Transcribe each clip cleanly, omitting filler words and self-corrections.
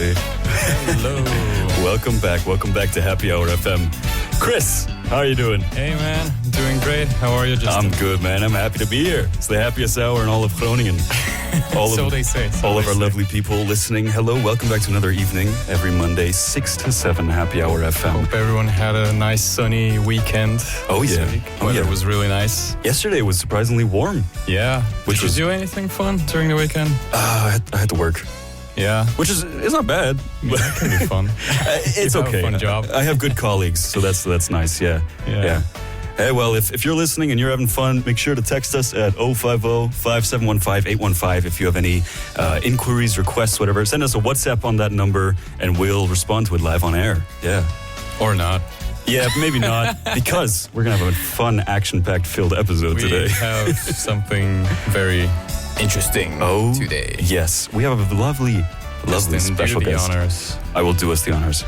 everybody. Hello. Welcome back to Happy Hour FM. Chris, how are you doing? Hey man, doing great. How are you, Justin? I'm good, man. I'm happy to be here. It's the happiest hour in all of Groningen. They say. All of our lovely people listening. Hello, welcome back to another evening. Every Monday, 6 to 7, Happy Hour FM. Hope everyone had a nice sunny weekend. Oh this yeah. week. Weather was really nice. Yesterday was surprisingly warm. Yeah. Did you do anything fun during the weekend? I had to work. Yeah. It's not bad. But that can be fun. It's You have okay. a fun job. I have good colleagues, so that's nice. Yeah. Hey, well, if you're listening and you're having fun, make sure to text us at 050-5715-815 if you have any inquiries, requests, whatever. Send us a WhatsApp on that number and we'll respond to it live on air. Yeah. Or not. Yeah, maybe not, because we're going to have a fun, action-packed filled episode today. We have something very interesting today. Yes, we have a lovely special guest. Do the honors. I will do us the honors.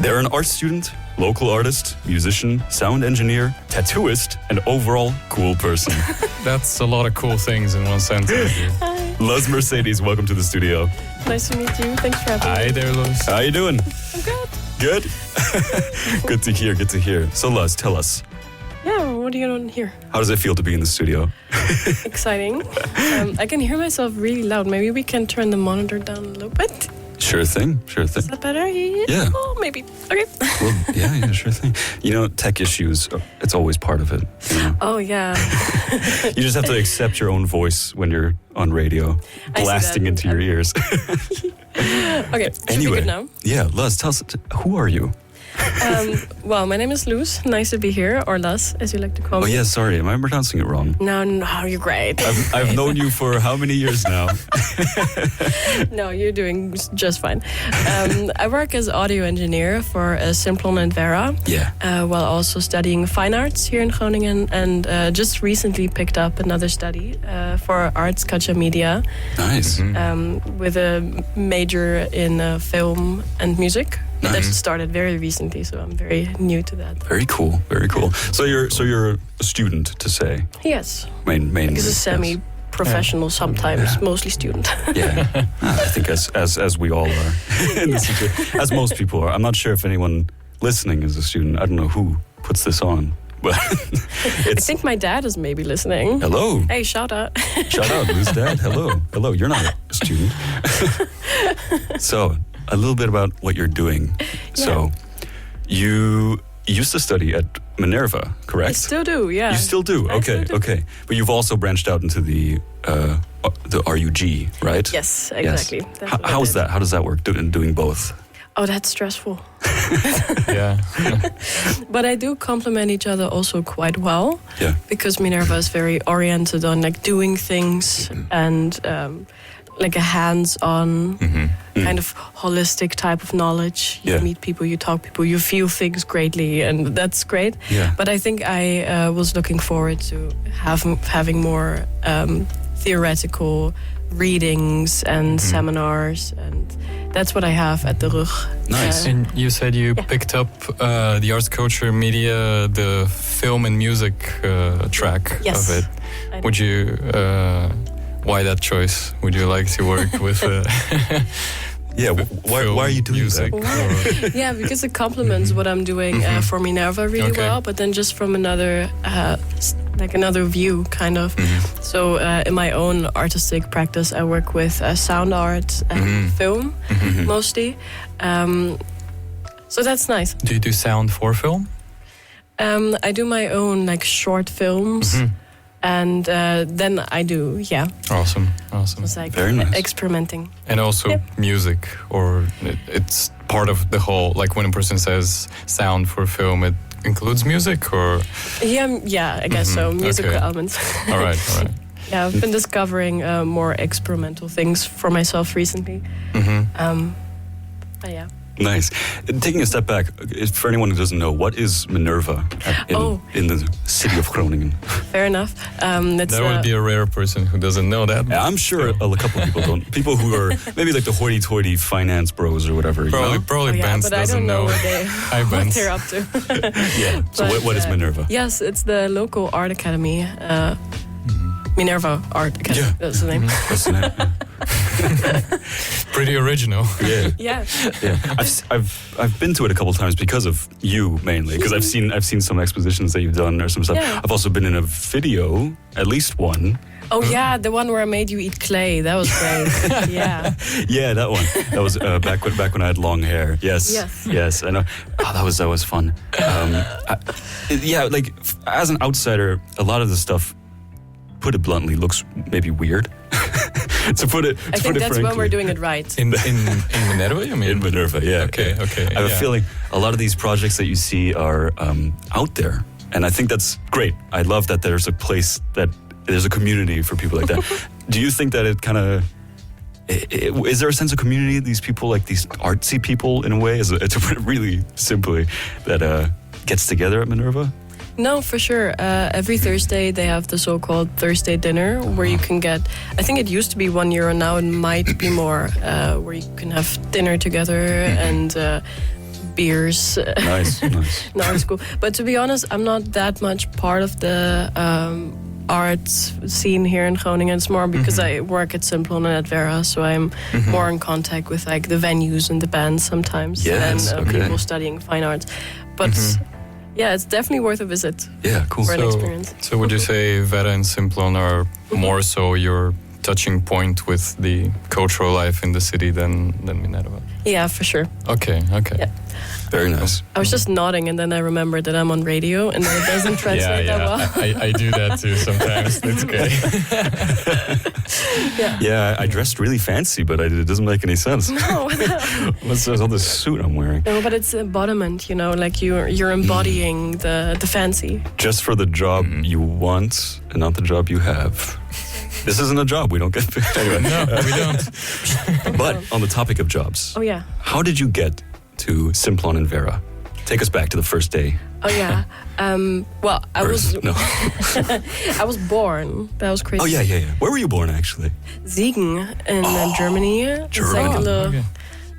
They're an art student, local artist, musician, sound engineer, tattooist, and overall cool person. That's a lot of cool things in one sentence. Hi. Luz Mercedez, welcome to the studio. Nice to meet you. Thanks for having me. Hi there, Luz. How you doing? I'm good. Good? Good to hear. So Luz, tell us, Yeah, what are you doing here? how does it feel to be in the studio? Exciting. I can hear myself really loud. Maybe we can turn the monitor down a little bit. Sure thing. Is that better? Yeah. Oh, maybe. Okay. Well, yeah, sure thing. You know, tech issues, it's always part of it. You know? Oh, yeah. You just have to accept your own voice when you're on radio, I see blasting that. into your ears. Okay, should be Anyway, good now. yeah, Luz, tell us, who are you? Well, my name is Luz. Nice to be here, or Luz, as you like to call Oh, me. yeah, sorry, am I pronouncing it wrong? No, you're great. I've known you for how many years now? No, you're doing just fine. I work as audio engineer for Simplon and Vera. Yeah. While also studying fine arts here in Groningen, and just recently picked up another study for arts, culture, media, Nice. with a major in film and music. But that Nice. started very recently, so I'm very new to that. Very cool. So you're a student, to say? Yes, Mainly. because a semi-professional, sometimes mostly student. Yeah. I think as we all are in this situation, as most people are. I'm not sure if anyone listening is a student. I don't know who puts this on, but I think my dad is maybe listening. Hello. Hey, shout out. Shout out, Luz Dad. Hello. You're not a student. So, a little bit about what you're doing. Yeah. So, you used to study at Minerva, correct? I still do, yeah. You still do? I still do. Okay. But you've also branched out into the RUG, right? Yes, exactly. Yes. That's what I How's did. that? How does that work, doing both? Oh, that's stressful. Yeah. But I do complement each other also quite well. Yeah. Because Minerva is very oriented on like doing things and like a hands-on kind of holistic type of knowledge. You Yeah. meet people, you talk people, you feel things greatly, and that's great. Yeah. But I think I was looking forward to having more theoretical readings and seminars, and that's what I have at the RUG. Nice. And you said you picked up the arts, culture, media, the film and music track Yes, of it. I Would you... why that choice? Would you like to work with... Yeah. Why are you doing music? that? Yeah, because it complements what I'm doing for Minerva really well, but then just from another another view, kind of. So in my own artistic practice, I work with sound art and film mostly. So that's nice. Do you do sound for film? I do my own like short films. And then I do, Awesome. it's like Very nice. experimenting. And also music, or it's part of the whole, like when a person says sound for film, it includes music, or? Yeah, I guess so. Musical Okay. elements. All right. Yeah, I've been discovering more experimental things for myself recently. But yeah. Nice. Taking a step back, for anyone who doesn't know, what is Minerva in the city of Groningen? Fair enough. There would be a rare person who doesn't know that. Yeah, I'm sure a couple of people don't. People who are maybe like the hoity-toity finance bros or whatever. Probably Benz but I doesn't don't know Hi, what Benz. they're up to. Yeah. So But, what is Minerva? Yes, it's the local art academy. Minerva Art Academy, Yeah. that's the name. That's the name. Pretty original. Yeah. Yeah. Yeah, I've been to it a couple times because of you mainly, because I've seen some expositions that you've done or some stuff. Yeah. I've also been in a video, at least one. Oh yeah, the one where I made you eat clay. That was great. Yeah. Yeah, that one. That was back when I had long hair. Yes. Yes. I know. Oh, that was fun. Like as an outsider, a lot of the stuff, put it bluntly, looks maybe weird. to put it I think that's frankly. when we're doing it right. In Minerva, you mean? In Minerva, yeah. Okay. I have a feeling a lot of these projects that you see are out there, and I think that's great. I love that there's a place that there's a community for people like that. Do you think that it kind of is there a sense of community? These people, like these artsy people, in a way, to put it really simply, that gets together at Minerva. No, for sure. Every Thursday they have the so-called Thursday dinner where you can get, I think it used to be €1, now it might be more, where you can have dinner together and beers. Nice. No, it's cool. But to be honest, I'm not that much part of the art scene here in Groningen. It's more because I work at Simplon and at Vera, so I'm more in contact with like the venues and the bands sometimes than people studying fine arts. But yeah, it's definitely worth a visit. Yeah, cool. For an experience. So would you say Vera and Simplon are more so your touching point with the cultural life in the city than Minerva? Yeah, for sure. Okay. Yeah. Very nice. I was just nodding, and then I remembered that I'm on radio, and then it doesn't translate that well. I do that too sometimes. It's okay. Yeah. I dressed really fancy, but it doesn't make any sense. No. What's all this suit I'm wearing? No, but it's embodiment, like you're embodying the fancy. Just for the job you want and not the job you have. This isn't a job. We don't get paid. Anyway. No, we don't. But on the topic of jobs. Oh, yeah. How did you get to Simplon and Vera? Take us back to the first day. Oh, yeah. Well, I was born. That was crazy. Oh, yeah. Where were you born, actually? Siegen in Germany. It's like a little...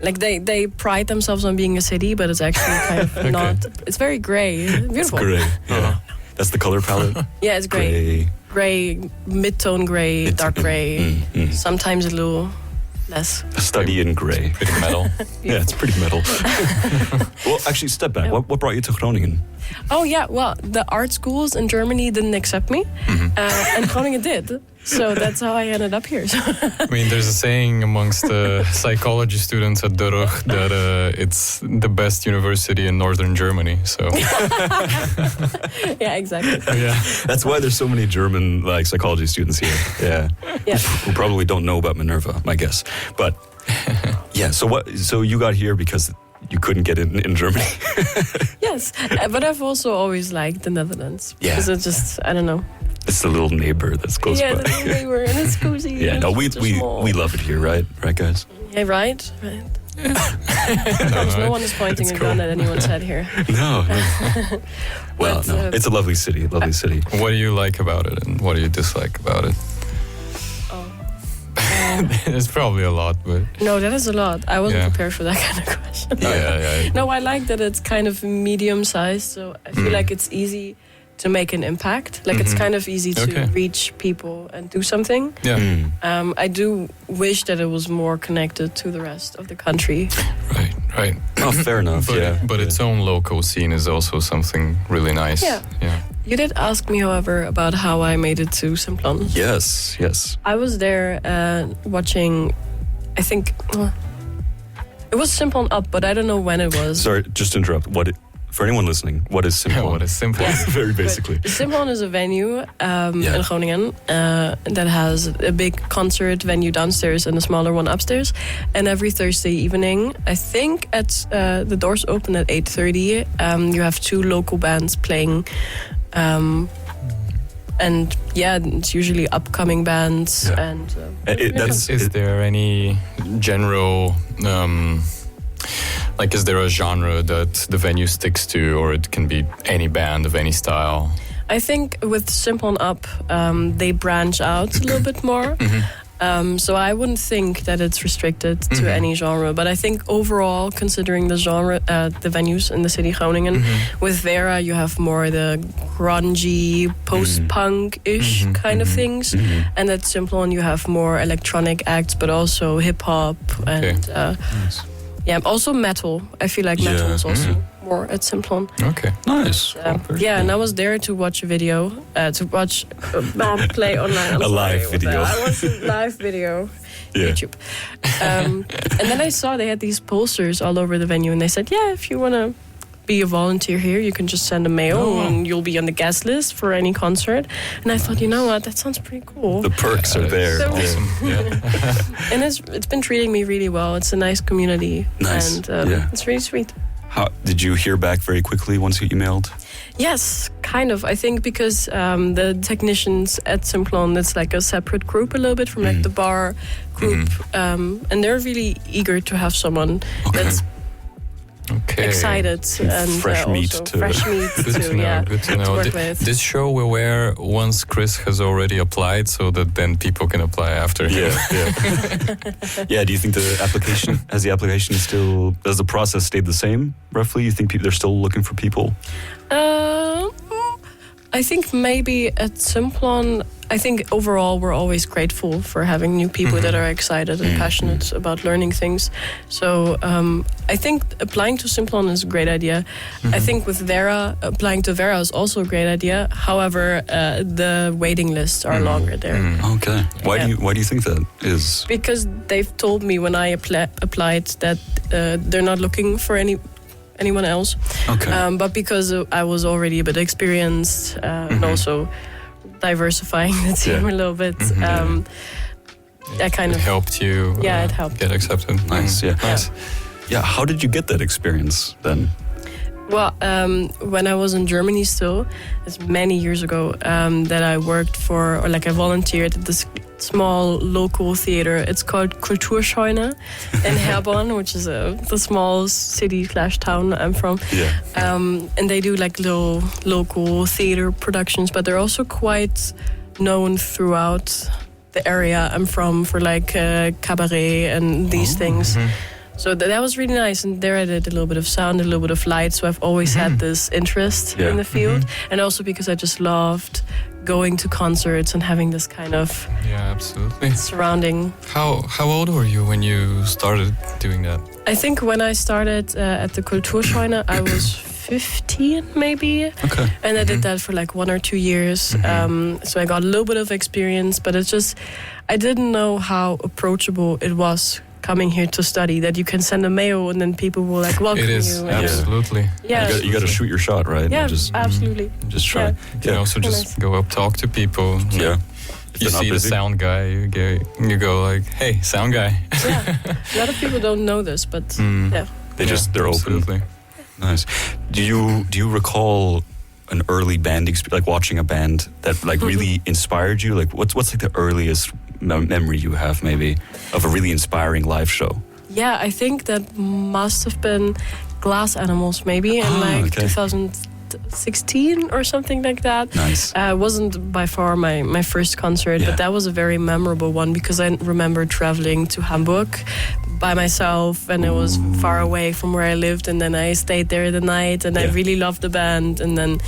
Like they pride themselves on being a city, but it's actually kind of not. It's very grey. Beautiful. It's grey. Yeah. That's the color palette? Yeah, it's grey. Grey, mid-tone grey, dark grey. Sometimes a little less. A study in grey. Pretty metal. Yeah, it's pretty metal. Well, actually, step back. Yeah. What brought you to Groningen? Oh, yeah. Well, the art schools in Germany didn't accept me. And Groningen did. So that's how I ended up here. I mean, there's a saying amongst psychology students at De Rug that it's the best university in northern Germany. So yeah, exactly. Yeah, that's why there's so many German psychology students here. Yeah, who probably don't know about Minerva, my guess. But yeah, so you got here because you couldn't get in Germany. Yes, but I've also always liked the Netherlands. Yeah, because it's just, I don't know. It's the little neighbor that's close by. Yeah, the little neighbor, and it's cozy. Yeah, no, we love it here, right, guys? Yeah, right. No one is pointing a gun at anyone's head here. No. Well, But, no, it's a lovely city. City. What do you like about it, and what do you dislike about it? There's probably a lot, but no, that is a lot. I wasn't prepared for that kind of question. Yeah. No, I like that it's kind of medium-sized, so I feel like it's easy to make an impact. Like it's kind of easy to reach people and do something. Yeah. I do wish that it was more connected to the rest of the country. Right. Oh, fair enough. But its own local scene is also something really nice. Yeah. You did ask me, however, about how I made it to Simplon. Yes. I was there watching, I think, it was Simplon Up, but I don't know when it was. Sorry, just to interrupt. For anyone listening, what is Simplon? What is Simplon? Very basically. Simplon is a venue in Groningen that has a big concert venue downstairs and a smaller one upstairs. And every Thursday evening, I think the doors open at 8:30. You have 2 local bands playing. And it's usually upcoming bands. Yeah. And is there any general... is there a genre that the venue sticks to, or it can be any band of any style? I think with Simplon Up, they branch out a little bit more. So I wouldn't think that it's restricted to any genre, but I think overall, considering the genre, the venues in the city Groningen, with Vera you have more the grungy, post-punk-ish kind of things, and at Simplon you have more electronic acts, but also hip-hop and yeah, also metal. I feel like metal is also more at Simplon. Okay, nice. And I was there to watch a video, to watch play online. A live video. I watched a live video, YouTube. And then I saw they had these posters all over the venue, and they said, yeah, if you want to be a volunteer here, you can just send a mail and you'll be on the guest list for any concert. And I thought, you know what, that sounds pretty cool. The perks are there. So, awesome. and it's been treating me really well. It's a nice community. Nice. And it's really sweet. How did you hear back very quickly once you emailed? Yes, kind of. I think because the technicians at Simplon, it's like a separate group a little bit from like the bar group. And they're really eager to have someone that's excited and fresh meat to fresh meat good to know. Good to know. To work with. This show will wear once Chris has already applied, so that then people can apply after him. Yeah. Do you think the application does the process stay the same roughly? You think they're still looking for people? I think maybe at Simplon, I think overall we're always grateful for having new people that are excited and passionate about learning things. So I think applying to Simplon is a great idea. I think with Vera, applying to Vera is also a great idea. However, the waiting lists are longer there. Okay. Why do you think that is? Because they've told me when I applied that they're not looking for anyone else. Okay. But because I was already a bit experienced and also diversifying the team a little bit, that kind of helped you. It helped get accepted. Nice. Nice. Yeah. How did you get that experience then? Well, when I was in Germany still, it's many years ago, that I worked for, or like I volunteered at this small local theater. It's called Kulturscheune in Herborn, which is the small city/town I'm from. And they do like little local theater productions, but they're also quite known throughout the area I'm from for like cabaret and these things. So that was really nice, and there I did a little bit of sound, a little bit of light. So I've always had this interest in the field, and also because I just loved going to concerts and having this kind of surrounding. How old were you when you started doing that? I think when I started at the Kulturscheune, I was 15 maybe. Okay. And I did that for like 1 or 2 years. So I got a little bit of experience, but it's just, I didn't know how approachable it was coming here to study, that you can send a mail and then people will like welcome you. It is, absolutely. Yeah. You got to shoot your shot, right? Yeah, absolutely. Just try. You can also just go up, talk to people. Yeah. You see the sound guy, you go like, hey, sound guy. Yeah. A lot of people don't know this, but they're open. Nice. Do you recall an early band like watching a band that like really inspired you? Like what's like the earliest memory you have maybe of a really inspiring live show? Yeah, I think that must have been Glass Animals maybe in 2016 or something like that. Nice. Wasn't by far my first concert, but that was a very memorable one because I remember traveling to Hamburg by myself, and it was far away from where I lived, and then I stayed there the night, and I really loved the band. And then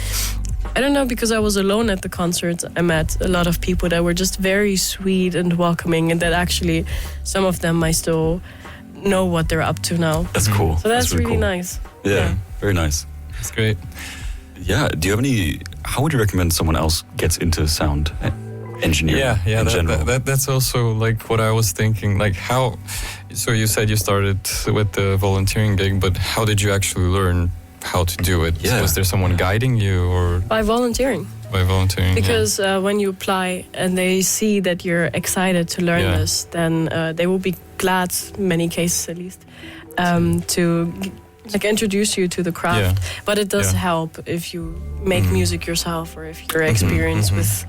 I don't know, because I was alone at the concert, I met a lot of people that were just very sweet and welcoming, and that actually some of them I still know what they're up to now. That's cool. So that's really cool. nice. Yeah, very nice. That's great. Yeah, do you have how would you recommend someone else gets into sound engineering in general? That's also like what I was thinking, like how, so you said you started with the volunteering gig, but how did you actually learn how to do it? Yeah. Was there someone guiding you, or? By volunteering. By volunteering. Because when you apply and they see that you're excited to learn this, then they will be glad, in many cases at least, to like introduce you to the craft. But it does help if you make music yourself, or if you're experienced with,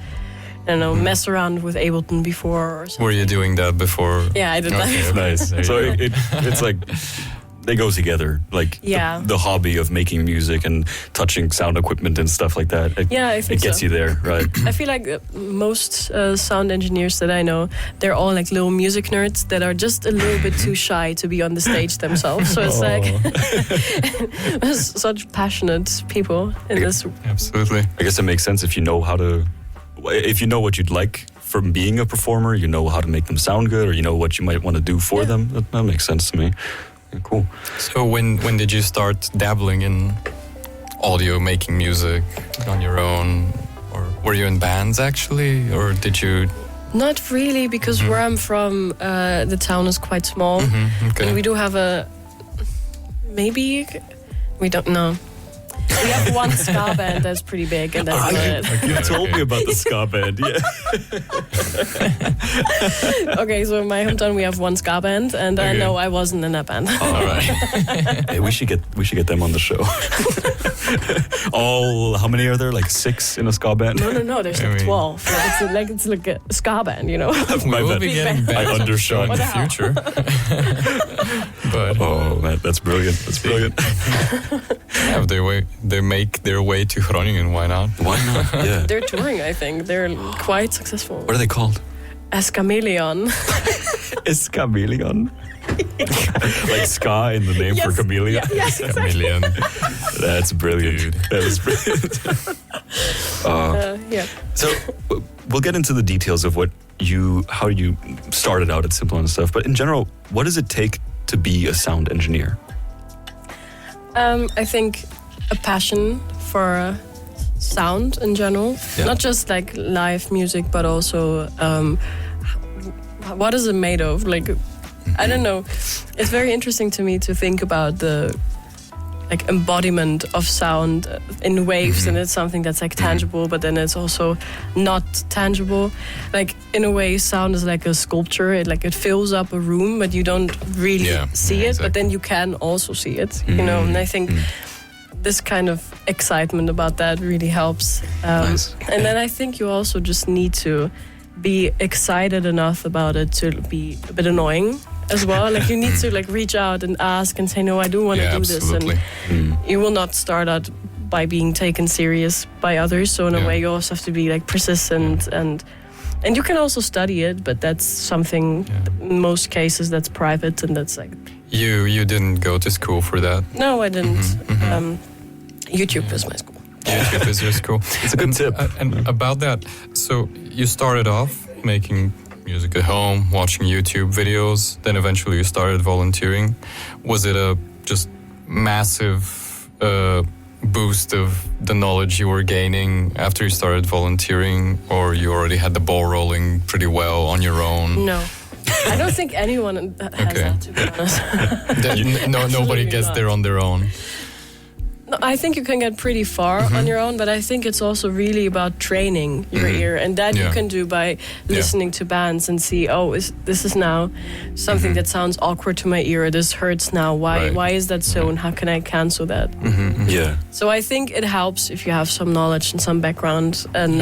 I don't know, mess around with Ableton before or something. Were you doing that before? Yeah, I did that. Nice. So it's like they go together. Like the hobby of making music and touching sound equipment and stuff like that. I think it gets you there, right? I feel like most sound engineers that I know, they're all like little music nerds that are just a little bit too shy to be on the stage themselves. So it's like such passionate people in this. Absolutely. I guess it makes sense if you know what you'd like from being a performer, you know how to make them sound good, or you know what you might want to do for them. That makes sense to me. Yeah, cool. So when did you start dabbling in audio, making music on your own? Or were you in bands actually? Or did you... Not really, because where I'm from, the town is quite small. Okay. And we do have we don't know. We have one ska band that's pretty big, and that's it. You told me about the ska band, yeah. Okay, so in my hometown we have one ska band, and no, I wasn't in that band. All right. Hey, we should get them on the show. How many are there? Like 6 in a ska band? No. There's like 12. It's like a ska band, you know. We will be getting bands on the show in the future. But man, that's brilliant. That's brilliant. They make their way to Groningen. Why not? Why not? Yeah. They're touring, I think. They're quite successful. What are they called? Chameleon. Is chameleon? Like ska in the name for chameleon? Yes, exactly. Chameleon. That's brilliant. Dude. That is brilliant. So we'll get into the details of how you started out at Simplon and stuff. But in general, what does it take to be a sound engineer? I think a passion for sound in general, not just like live music, but also what is it made of? Like, I don't know. It's very interesting to me to think about the like embodiment of sound in waves, and it's something that's like tangible, but then it's also not tangible. Like in a way, sound is like a sculpture. It fills up a room, but you don't really see it. Exactly. But then you can also see it, you know. And I think this kind of excitement about that really helps. Nice. And then I think you also just need to be excited enough about it to be a bit annoying as well. Like you need to like reach out and ask and say, no, I do want to do absolutely. this. And you will not start out by being taken serious by others. So in a way, you also have to be like persistent and you can also study it, but that's something in most cases that's private, and that's like... You didn't go to school for that? No, I didn't. YouTube is my school. YouTube is your school. It's a good tip. And about that, so you started off making music at home, watching YouTube videos, then eventually you started volunteering. Was it a just massive boost of the knowledge you were gaining after you started volunteering, or you already had the ball rolling pretty well on your own? No. I don't think anyone has that, to be honest. Nobody gets there on their own. No, I think you can get pretty far on your own, but I think it's also really about training your ear, and that you can do by listening to bands and see, this is now something that sounds awkward to my ear. This hurts now. Why is that so, and how can I cancel that? Yeah. So I think it helps if you have some knowledge and some background, and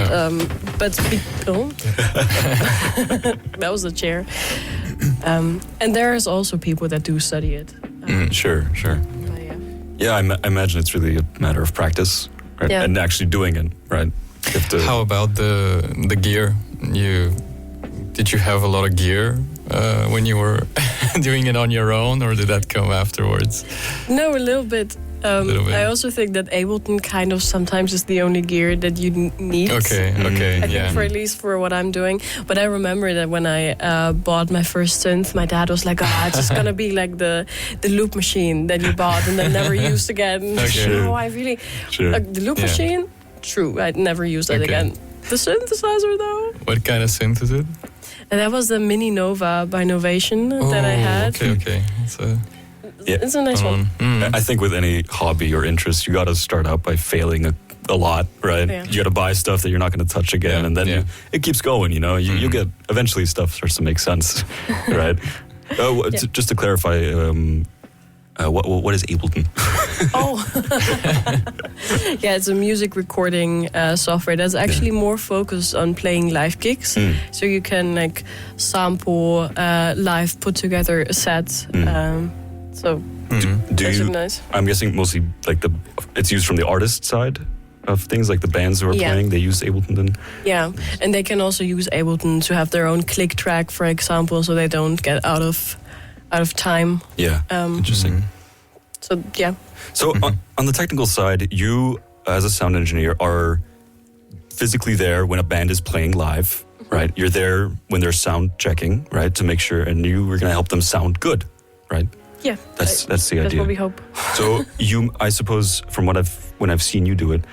that was the chair. And there's also people that do study it. Sure. Yeah, I imagine it's really a matter of practice, right? Yeah. And actually doing it, right? How about the gear? Did you have a lot of gear when you were doing it on your own, or did that come afterwards? No, a little bit. I also think that Ableton kind of sometimes is the only gear that you need. Okay, I think for at least for what I'm doing. But I remember that when I bought my first synth, my dad was like, it's just gonna be like the loop machine that you bought and then never used again. Okay. No, I really... the loop machine? True, I'd never use that again. The synthesizer though? What kind of synth is it? And that was the Mini Nova by Novation that I had. Okay. It's a nice one. I think with any hobby or interest, you got to start out by failing a lot, right? Yeah. You got to buy stuff that you're not going to touch again, and then it keeps going. You know, you get eventually stuff starts to make sense, right? Just to clarify, what is Ableton? It's a music recording software that's actually more focused on playing live gigs. So you can like sample live, put together a set. So Do That's you? really nice. I'm guessing mostly like it's used from the artist side of things, like the bands who are playing. They use Ableton then. Yeah, and they can also use Ableton to have their own click track, for example, so they don't get out of time. Yeah, interesting. So yeah. So on the technical side, you as a sound engineer are physically there when a band is playing live, right? You're there when they're sound checking, right, to make sure, and you were going to help them sound good, right? Yeah, that's the idea. That's what we hope. So I suppose, from when I've seen you do it,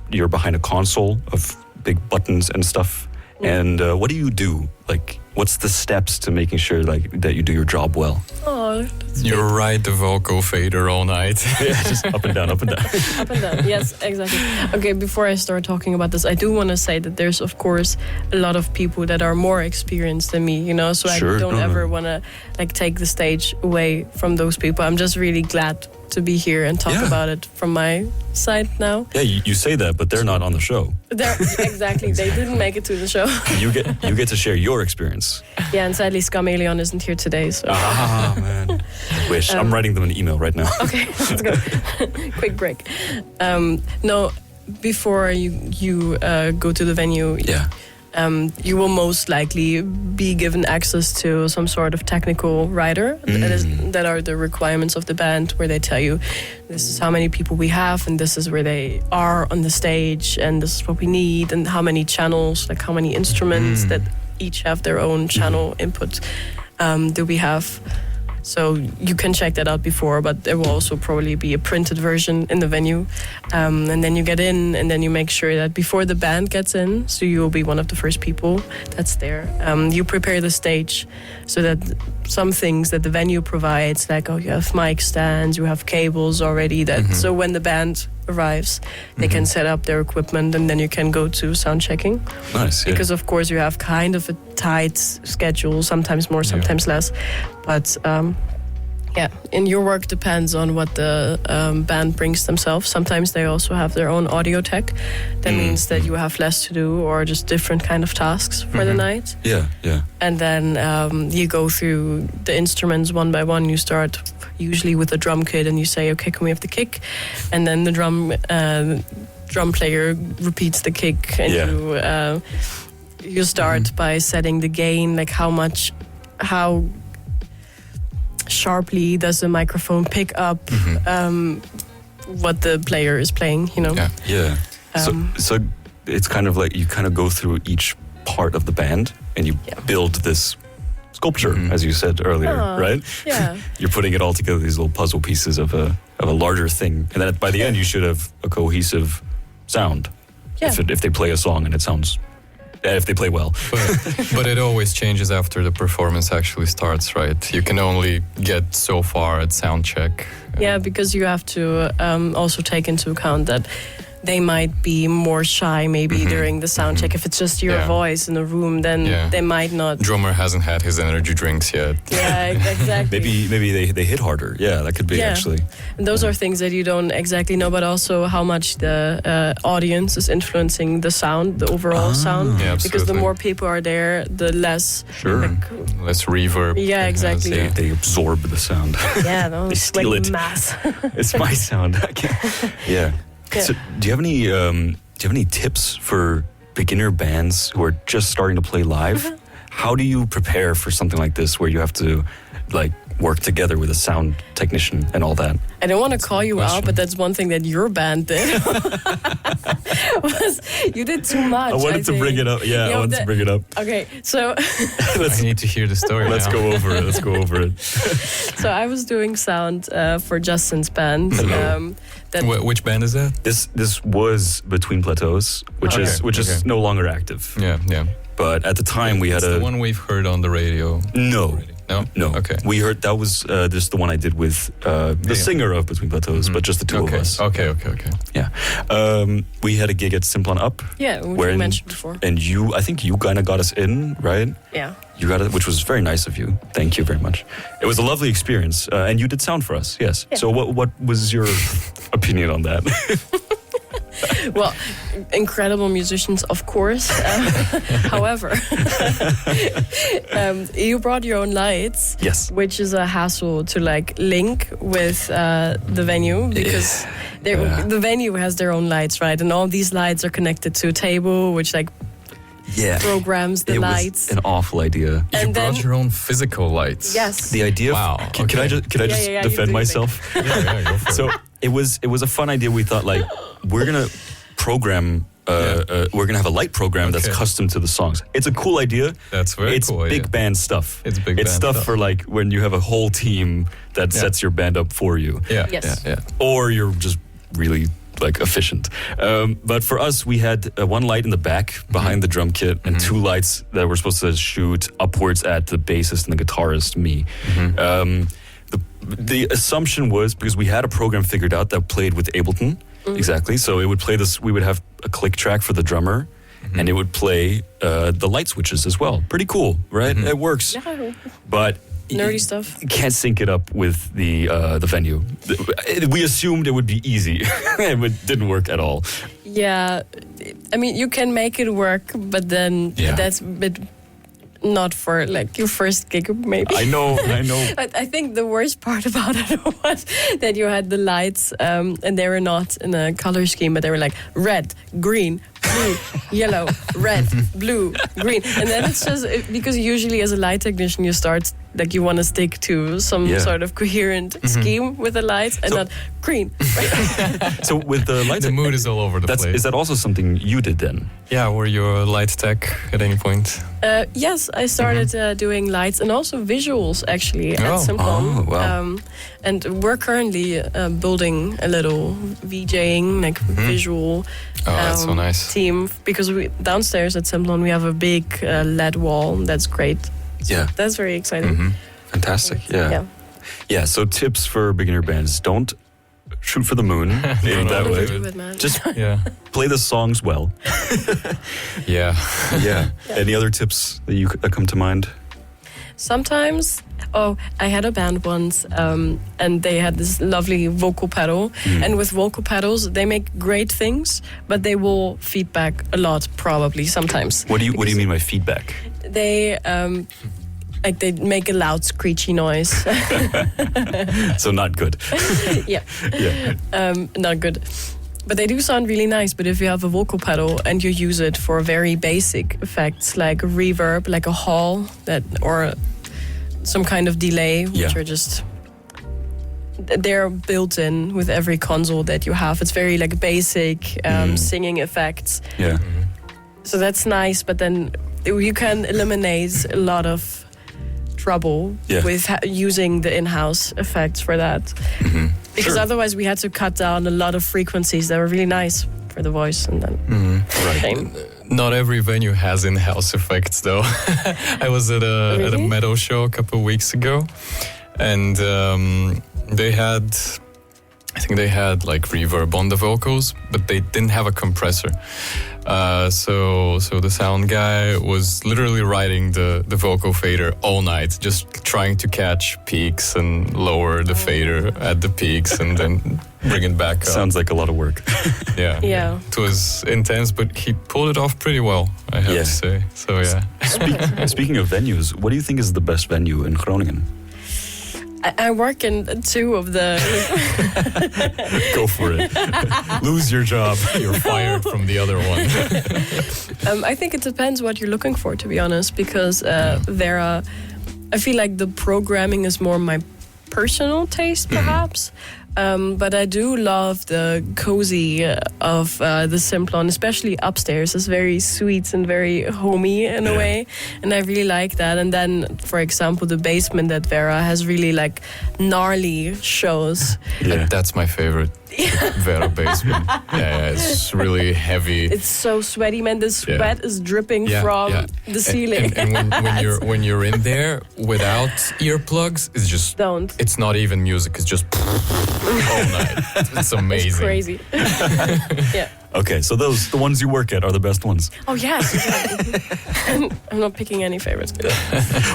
you're behind a console of big buttons and stuff. And what do you do? Like, what's the steps to making sure that you do your job well? Oh, You ride the vocal fader all night. Yeah, just up and down, up and down. Up and down, yes, exactly. Okay, before I start talking about this, I do want to say that there's, of course, a lot of people that are more experienced than me, so Sure, I don't ever want to take the stage away from those people. I'm just really glad to be here and talk about it from my side now. Yeah, you say that, but they're not on the show. Exactly, they didn't make it to the show. You get to share your experience. Yeah, and sadly, Scameleon isn't here today, so... Ah, man. Wish. I'm writing them an email right now. Okay, let's go. Quick break. No, before you go to the venue, you will most likely be given access to some sort of technical writer. That are the requirements of the band, where they tell you this is how many people we have, and this is where they are on the stage, and this is what we need, and how many channels, like how many instruments that each have their own channel input do we have. So you can check that out before, but there will also probably be a printed version in the venue. And then you get in, and then you make sure that before the band gets in, so you will be one of the first people that's there, you prepare the stage so that some things that the venue provides, like, you have mic stands, you have cables already, so when the band arrives, they can set up their equipment, and then you can go to sound checking. Nice. Because of course you have kind of a tight schedule, sometimes more, sometimes less. But and your work depends on what the band brings themselves. Sometimes they also have their own audio tech. That means that you have less to do, or just different kind of tasks for the night. Yeah. And then you go through the instruments one by one. You start usually with a drum kit, and you say, okay, can we have the kick? And then the drum player repeats the kick, and you start by setting the gain, like how sharply does the microphone pick up what the player is playing, Yeah. So it's kind of like you kind of go through each part of the band, and you build this sculpture, as you said earlier, right? Yeah. You're putting it all together, these little puzzle pieces of a larger thing, and then by the end you should have a cohesive sound. Yeah. If they play a song and it sounds, if they play well. But it always changes after the performance actually starts, right? You can only get so far at sound check. Yeah, because you have to also take into account that they might be more shy maybe during the sound check. If it's just your voice in a room, then they might not. Drummer hasn't had his energy drinks yet. Yeah, exactly. maybe they hit harder. Yeah, that could be actually. And those are things that you don't exactly know, but also how much the audience is influencing the sound, the overall sound. Yeah, because the more people are there, the less less reverb. Yeah, exactly. They absorb the sound. Yeah, no, they steal like it. mass. It's my sound. Yeah. So, do you have any tips for beginner bands who are just starting to play live? How do you prepare for something like this, where you have to work together with a sound technician and all that? I don't want to call you out, but that's one thing that your band did. You did too much. I wanted to bring it up. Yeah, I wanted to bring it up. Okay, so I need to hear the story. Let's go over it. So I was doing sound for Justin's band. Which band is that? This was Between Plateaus, which is no longer active. Yeah. But at the time we had the one we've heard on the radio. No. Okay. We heard that was just the one I did with the singer of Between Plateaus, but just the two of us. Okay. Yeah. We had a gig at Simplon Up. Yeah, which you mentioned before. And I think you kind of got us in, right? Yeah. You got it, which was very nice of you. Thank you very much. It was a lovely experience, and you did sound for us. Yes. Yeah. So what was your opinion on that? Well, incredible musicians, of course. However, you brought your own lights. Yes. Which is a hassle to like link with the venue because the venue has their own lights, right? And all these lights are connected to a table, which like programs the lights. Was an awful idea. You brought your own physical lights. Yes. The idea. Wow. Can I just defend myself? Yeah, go for So it was a fun idea. We thought like we're gonna program. We're gonna have a light program that's custom to the songs. It's a cool idea. That's very cool. It's big band stuff. It's big. It's band stuff for like when you have a whole team that sets your band up for you. Yeah. Yes. Yeah. Or you're just really like efficient. But for us, we had one light in the back behind the drum kit and two lights that were supposed to shoot upwards at the bassist and the guitarist, me. The assumption was because we had a program figured out that played with Ableton. Exactly. So it would play this. We would have a click track for the drummer, and it would play the light switches as well. Pretty cool, right? It works. Yeah. But nerdy stuff. You can't sync it up with the venue. We assumed it would be easy. It didn't work at all. Yeah, I mean you can make it work, but then that's a bit not for like your first gig maybe. I know. I think the worst part about it was that you had the lights and they were not in a color scheme, but they were like red, green, blue, yellow, red, blue, green. And then it's just because usually as a light technician you start like you want to stick to some sort of coherent scheme with the lights and not green. So with the lights, the mood is all over the place. Is that also something you did then? Yeah, were you a light tech at any point? Yes, I started doing lights and also visuals actually at Simplon. Oh, wow. And we're currently building a little VJing, like visual that's so nice. team because downstairs at Simplon we have a big LED wall that's great. Yeah. That's very exciting. Fantastic. Yeah. So tips for beginner bands: don't shoot for the moon in that way. Just play the songs well. Yeah. Yeah. Any other tips that come to mind? Sometimes, I had a band once, and they had this lovely vocal pedal. And with vocal pedals, they make great things, but they will feedback a lot, probably sometimes. What do you mean by feedback? They they make a loud screechy noise. So not good. Yeah. Not good. But they do sound really nice. But if you have a vocal pedal and you use it for very basic effects like reverb, like a hall or some kind of delay, which are just they're built in with every console that you have. It's very like basic singing effects. Yeah. So that's nice, but then you can eliminate a lot of trouble with using the in-house effects for that. Because otherwise we had to cut down a lot of frequencies that were really nice for the voice and then shame. Not every venue has in-house effects though. I was at a metal show a couple of weeks ago and I think they had like reverb on the vocals, but they didn't have a compressor. So the sound guy was literally riding the vocal fader all night, just trying to catch peaks and lower the fader at the peaks and then bring it back up. Sounds like a lot of work. Yeah. It was intense, but he pulled it off pretty well, I have to say. So Speaking of venues, what do you think is the best venue in Groningen? I work in two of the... Go for it. Lose your job. You're fired from the other one. I think it depends what you're looking for, to be honest, because I feel like the programming is more my personal taste, perhaps. But I do love the cozy of the Simplon, especially upstairs. It's very sweet and very homey in a way, and I really like that. And then, for example, the basement at Vera has really like gnarly shows. Yeah. That's my favorite. Vera basement. It's really heavy. It's so sweaty, man. The sweat is dripping from the ceiling. And when you're in there without earplugs, it's just It's not even music. It's just all night. It's amazing. It's crazy. Yeah. Okay, so the ones you work at are the best ones. Oh yes. I'm not picking any favorites.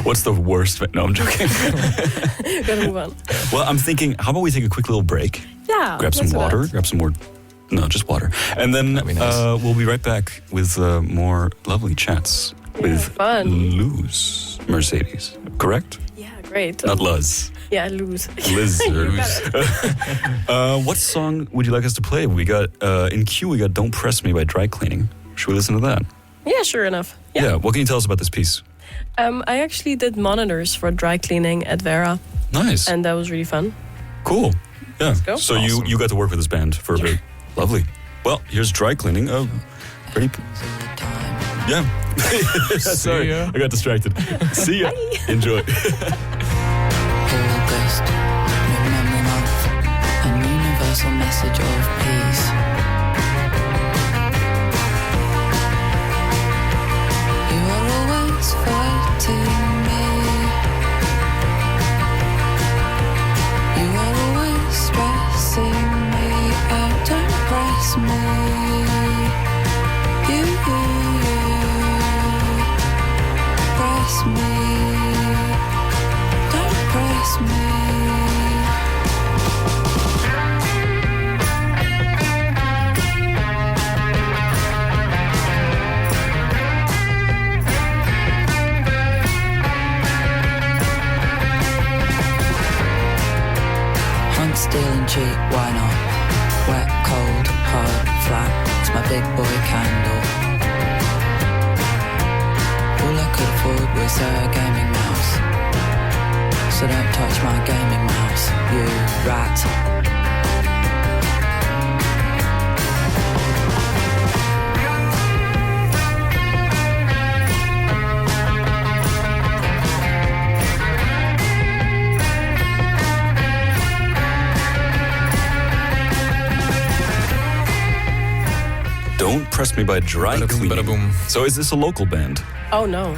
What's the worst? No, I'm joking. Gotta move on. Well, I'm thinking, how about we take a quick little break? Yeah. Grab some water, grab some more No, just water. And then That'd be nice. we'll be right back with more lovely chats with fun. Luz Mercedez. Correct? Yeah, great. Not Luz. Yeah, Luz. Liz. You got What song would you like us to play? We got in queue. We got "Don't Press Me" by Dry Cleaning. Should we listen to that? Yeah, sure enough. Yeah. What can you tell us about this piece? I actually did monitors for dry cleaning at Vera, Nice. and that was really fun. Cool. Yeah. go. So you got to work with this band for a bit. Lovely. Well, here's Dry Cleaning. Oh, pretty. Yeah. Sorry, ya. I got distracted. See ya. Enjoy. August, mid-memory month, a universal message of peace. You are always fighting me. You are always stressing me out. Don't press me. You press me. Don't press me. Hunt, steal and cheat, why not? Wet, cold, hard, flat, it's my big boy candle. All I could afford was a gaming mouse. So don't touch my gaming mouse, you rat. Don't Press Me by Dry Bada boom, Cleaning. bada boom. So is this a local band? Oh, no.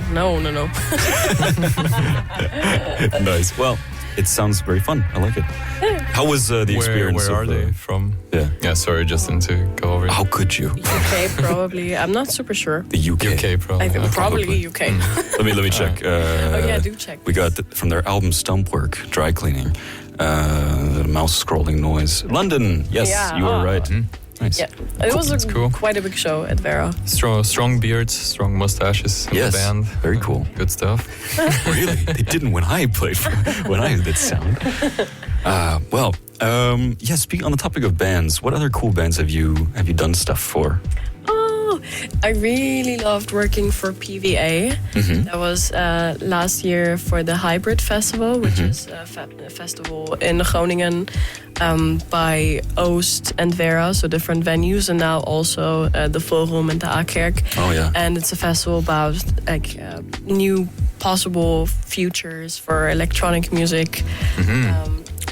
Nice. Well, it sounds very fun. I like it. How was the experience? Where are of, they from? Yeah. Yeah, sorry, Justin, to go over it. How could you? UK, probably. I'm not super sure. The UK. UK, probably. I think yeah. probably UK. Let me check. Oh, yeah, do check. We got from their album Stumpwork, Dry Cleaning. Mouse scrolling noise. London. Yes, Yeah, you were oh. right. Nice. Yeah, it was That's cool. quite a big show at Vera. Strong beards, strong mustaches in Yes. the band. Very cool. Good stuff. Really? They didn't when I played when I did sound. Yeah. Speaking on the topic of bands, what other cool bands have you done stuff for? Oh, I really loved working for PVA. That was last year for the Hybrid Festival, which is a festival in Groningen by Oost and Vera, so different venues, and now also the Forum and the A-kerk. Oh yeah. And it's a festival about new possible futures for electronic music.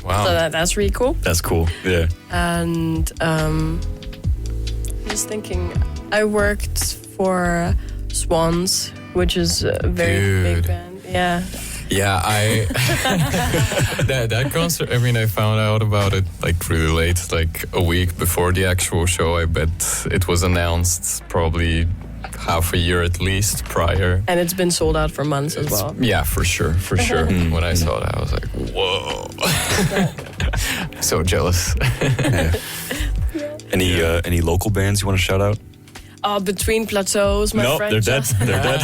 Wow. So that's really cool. That's cool. Yeah. And just thinking, I worked for Swans, which is a very big Dude. band. Yeah. Yeah, that concert. I mean, I found out about it like really late, like a week before the actual show. I bet it was announced probably half a year at least prior. And it's been sold out for months as well. Yeah, for sure. When I saw that, I was like, whoa. So jealous. Yeah. Any local bands you want to shout out? Between Plateaus, my No, friend. they're dead. Justin. They're dead.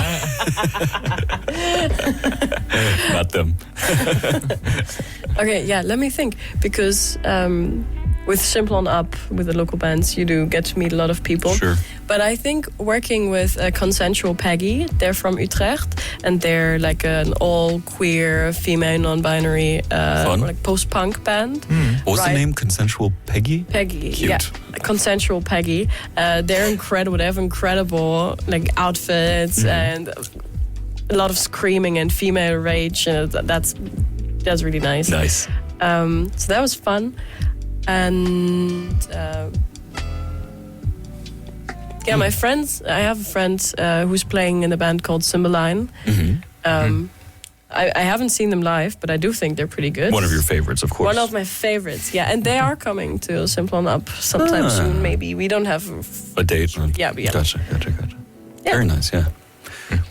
Not them. Okay, yeah, let me think. Because with Simplon Up, with the local bands, you do get to meet a lot of people. Sure. But I think working with Consensual Peggy, they're from Utrecht, and they're like an all-queer, female, non-binary, like post-punk band. What was Right. the name? Consensual Peggy? Peggy, Cute. yeah, Consensual Peggy. They're incredible. They have incredible like outfits and a lot of screaming and female rage, and that's really nice. Nice. So that was fun, and my friends. I have a friend who's playing in a band called Simplon. I haven't seen them live, but I do think they're pretty good. One of your favorites, of course. One of my favorites, yeah. And they are coming to Simplon Up sometime soon, maybe. We don't have a date. Yeah, but yeah. Gotcha. Yeah. Very nice, yeah.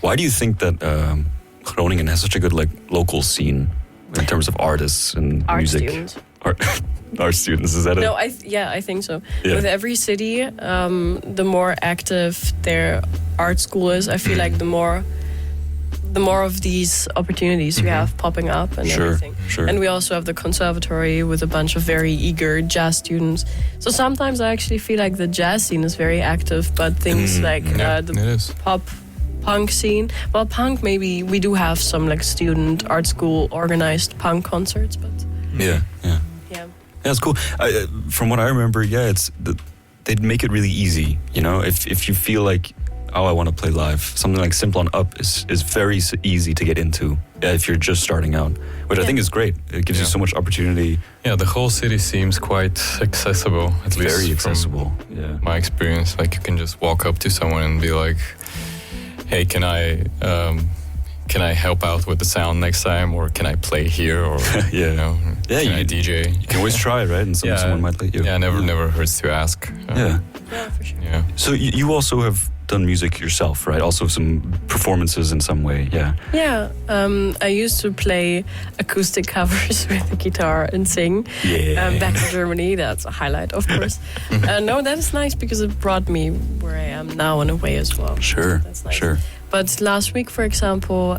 Why do you think that Groningen has such a good like local scene in terms of artists and Art music? students. Art. art students. Is that it? No, I think so. Yeah. With every city, the more active their art school is, I feel like the more of these opportunities we have popping up and everything. Sure. And we also have the conservatory with a bunch of very eager jazz students. So sometimes I actually feel like the jazz scene is very active, but things like it the is. punk scene, well, punk maybe we do have some like student art school organized punk concerts, but Yeah. yeah. That's cool. From what I remember, they'd make it really easy. You know, if you feel like, oh, I want to play live, something like Simplon Up is very easy to get into if you're just starting out, which I think is great. It gives you so much opportunity. Yeah, the whole city seems quite accessible. At least Very from accessible. Yeah. my experience, like you can just walk up to someone and be like, "Hey, can I help out with the sound next time, or can I play here, or Yeah. you know, Yeah, can I you- DJ?" You can always try, right? And someone might let you. Yeah, never hurts to ask. Yeah. Yeah, for sure. Yeah. So you also have done music yourself, right? Also some performances in some way. Yeah. Yeah, I used to play acoustic covers with the guitar and sing. Yeah. Back in Germany, that's a highlight, of course. No, that is nice because it brought me where I am now in a way as well. Sure. That's nice. Sure. But last week, for example,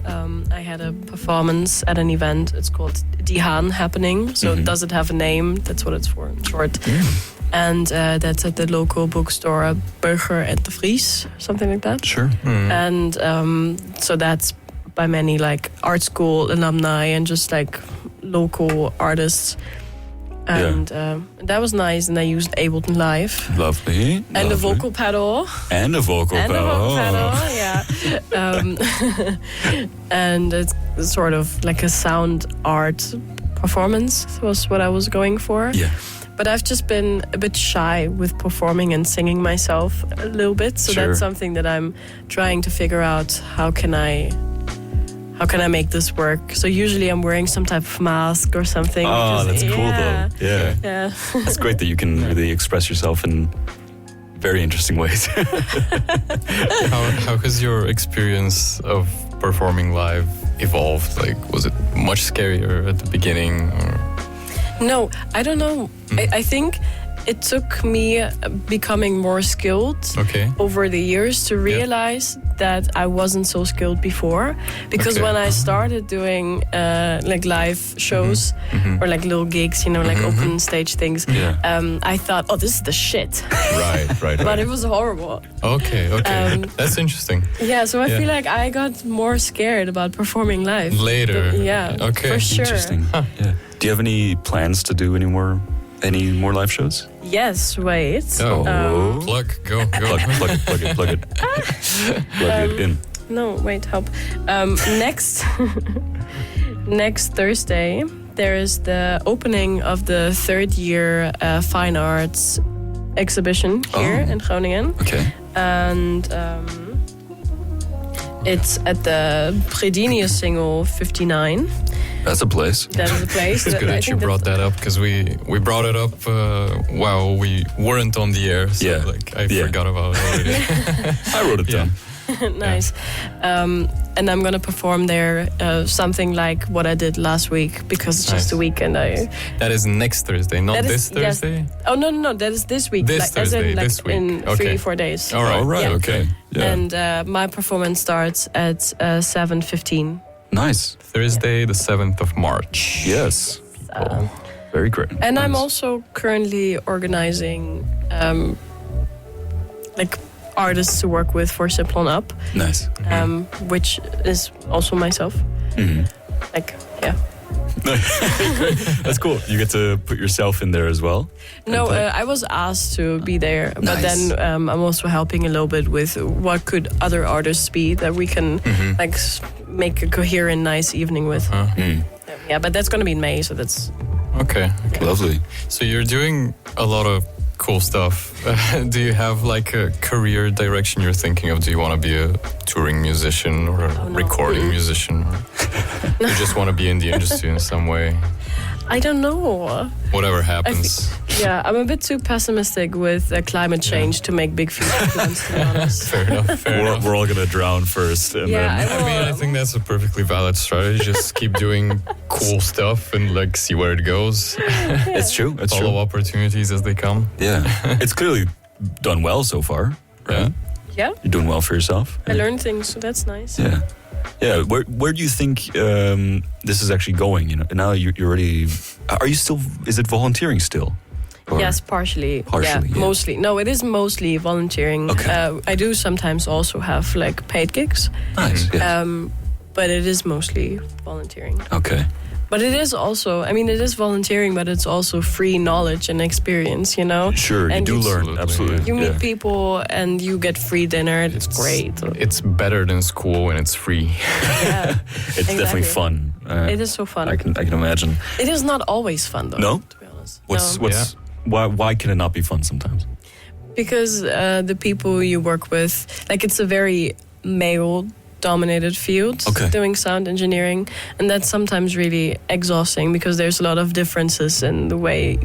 I had a performance at an event. It's called Die Haan Happening. So does it have a name? That's what it's for in short. And that's at the local bookstore, Burger and de Vries, something like that. Sure. And so that's by many like art school alumni and just like local artists. And that was nice. And I used Ableton Live. Lovely. And the vocal pedal. And the vocal And the pedal. vocal pedal, yeah. And it's sort of like a sound art performance was what I was going for. Yeah. But I've just been a bit shy with performing and singing myself a little bit. So Sure. that's something that I'm trying to figure out. How can I make this work? So usually I'm wearing some type of mask or something. Oh, because- that's cool though. Yeah. Yeah. It's great that you can really express yourself in very interesting ways. How has your experience of performing live evolved? Like, was it much scarier at the beginning? Or? No, I don't know. I think it took me becoming more skilled Okay. over the years to realize that I wasn't so skilled before. Because when I started doing like live shows or like little gigs, you know, like open stage things, I thought, oh, this is the shit. Right. But it was horrible. Okay. That's interesting. Yeah, so I feel like I got more scared about performing live. Later. Yeah, Okay. for sure. Interesting. Yeah. Do you have any plans to do any more live shows? Yes, wait. Oh, Um, go. Plug it in. No, wait, help. Next Thursday, there is the opening of the third year Fine Arts exhibition here in Groningen. Okay. And it's at the Predinius single 59. That's a place. That is a place. It's good that you brought that up because we brought it up while we weren't on the air. So I forgot about it already. I wrote it down. Nice. And I'm gonna perform there something like what I did last week because it's just a weekend. That is next Thursday, not this Thursday. Yes. Oh no, that is this week. This Thursday, as in, this week. in 3-4 days. All right. Yeah. Okay. Yeah. And my performance starts at 7:15. Nice. Thursday, the 7th of March. Yes. Very great. And I'm Nice. also currently organizing like artists to work with for Simplon Up, Nice. which is also myself. Like, yeah. That's cool. You get to put yourself in there as well. No, I was asked to be there, but Nice. then I'm also helping a little bit with what could other artists be that we can like make a coherent, nice evening with. Yeah, but that's gonna be in May, so that's Okay. Lovely. So you're doing a lot of cool stuff. Do you have like a career direction you're thinking of? Do you want to be a touring musician or a recording musician? Or you just want to be in the industry in some way? I don't know. Whatever happens. Yeah, I'm a bit too pessimistic with climate change to make big future plans, to be honest. Fair enough. We're all gonna drown first, and Yeah, then I mean, I think that's a perfectly valid strategy. Just keep doing cool stuff and like see where it goes. it's true. It's Follow true. opportunities as they come. Yeah, it's clearly done well so far, right? Yeah, You're doing well for yourself. I learned things, so that's nice. Yeah, yeah. Where do you think this is actually going? You know, now you're already. Are you still? Is it volunteering still? Or- Yes, partially. Partially, yeah. Mostly. No, it is mostly volunteering. Okay. I do sometimes also have like paid gigs, Nice. Yeah. but it is mostly volunteering. Okay. But it is also, I mean, it is volunteering, but it's also free knowledge and experience, you know? Sure, And you do you- learn. Absolutely. You meet yeah. people and you get free dinner. It's great. It's better than school when it's free. Yeah, It's definitely fun. it is so fun. I can imagine. It is not always fun, though. No? To be honest. What's why can it not be fun sometimes? Because the people you work with, like, it's a very male-dominated field, Okay. doing sound engineering, and that's sometimes really exhausting because there's a lot of differences in the way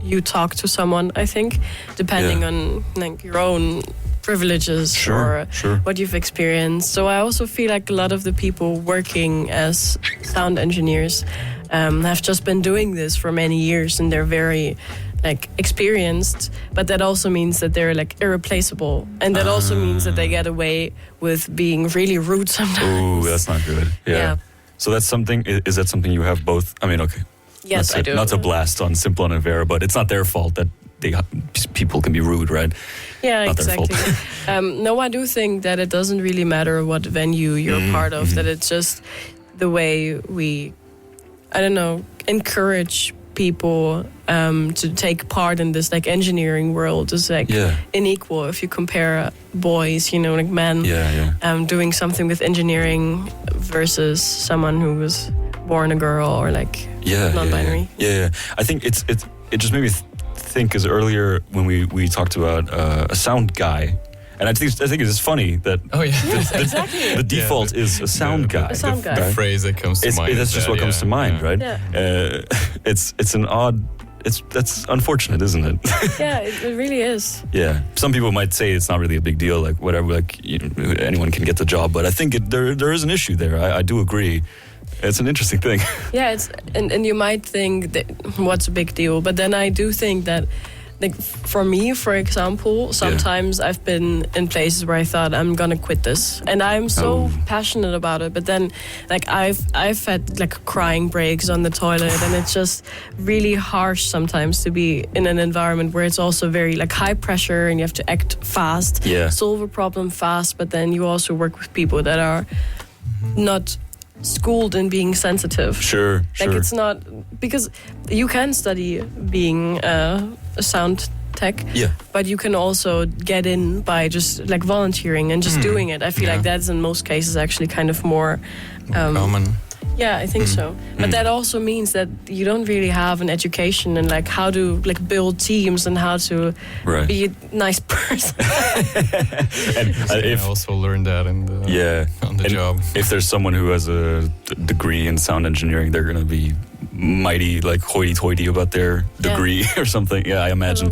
you talk to someone, I think, depending on like your own privileges or Sure. what you've experienced. So I also feel like a lot of the people working as sound engineers have just been doing this for many years, and they're very like experienced, but that also means that they're like irreplaceable, and that also means that they get away with being really rude sometimes. Ooh, that's not good. Yeah. So that's something. Is that something you have both? I mean, okay. Yes, I do. Not to blast on Simplon and Vera, but it's not their fault that people can be rude, right? Yeah, Not their fault. exactly. No, I do think that it doesn't really matter what venue you're part of, that it's just the way we, I don't know, encourage people to take part in this like engineering world is like unequal if you compare boys, you know, like men doing something with engineering versus someone who was born a girl or like non-binary. Yeah. I think it just made me think, because earlier when we talked about a sound guy, and I think it is funny that Exactly. the default is a sound guy. A sound guy. The phrase that comes to mind. That's just what comes to mind, right? Yeah. It's an odd. That's unfortunate, isn't it? Yeah, it really is. Yeah. Some people might say it's not really a big deal, like whatever, like anyone can get the job. But I think there is an issue there. I do agree. It's an interesting thing. Yeah, and you might think that what's a big deal, but then I do think that, like for me, for example, sometimes I've been in places where I thought I'm gonna quit this, and I'm so passionate about it. But then, like I've had like crying breaks on the toilet, and it's just really harsh sometimes to be in an environment where it's also very like high pressure, and you have to act fast, solve a problem fast. But then you also work with people that are not schooled in being sensitive. Sure. Like it's not, because you can study being a sound tech, but you can also get in by just like volunteering and just doing it. I feel like that's in most cases actually kind of more common. Yeah, I think so. But that also means that you don't really have an education in like how to like build teams and how to be a nice person. And I also learned that on the job. If there's someone who has a degree in sound engineering, they're going to be mighty like hoity-toity about their degree or something. Yeah, I imagine.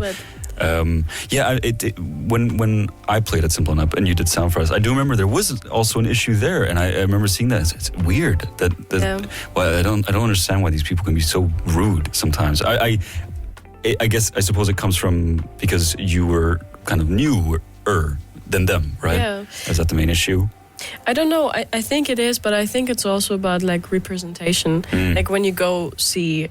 When I played at Simplon Up and you did sound for us, I do remember there was also an issue there, and I remember seeing that. It's weird that well, I don't understand why these people can be so rude sometimes. I guess I suppose it comes from because you were kind of newer than them, right? Yeah. Is that the main issue? I don't know. I think it is, but I think it's also about like representation. Like when you go see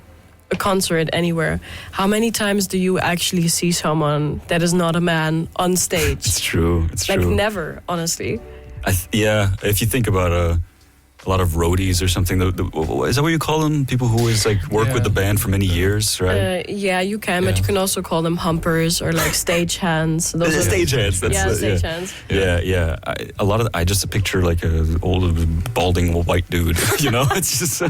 a concert anywhere, how many times do you actually see someone that is not a man on stage? It's true. Like never, honestly. If you think about a lot of roadies or something, is that what you call them? People who always like work with the band for many years, right? Yeah, you can, but you can also call them humpers or like stage hands. Those are stage hands. Stage hands. Yeah. I just picture like an old balding white dude. You know, it's just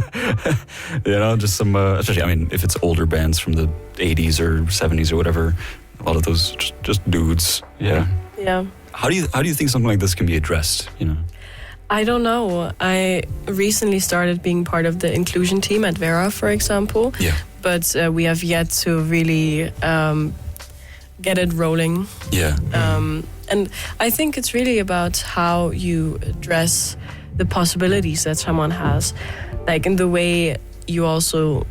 just some. Especially, I mean, if it's older bands from the 80s or 70s or whatever, a lot of those just dudes. Yeah. Yeah. How do you think something like this can be addressed? You know. I don't know. I recently started being part of the inclusion team at Vera, for example. Yeah. but we have yet to really get it rolling. Yeah. And I think it's really about how you address the possibilities that someone has, like in the way you also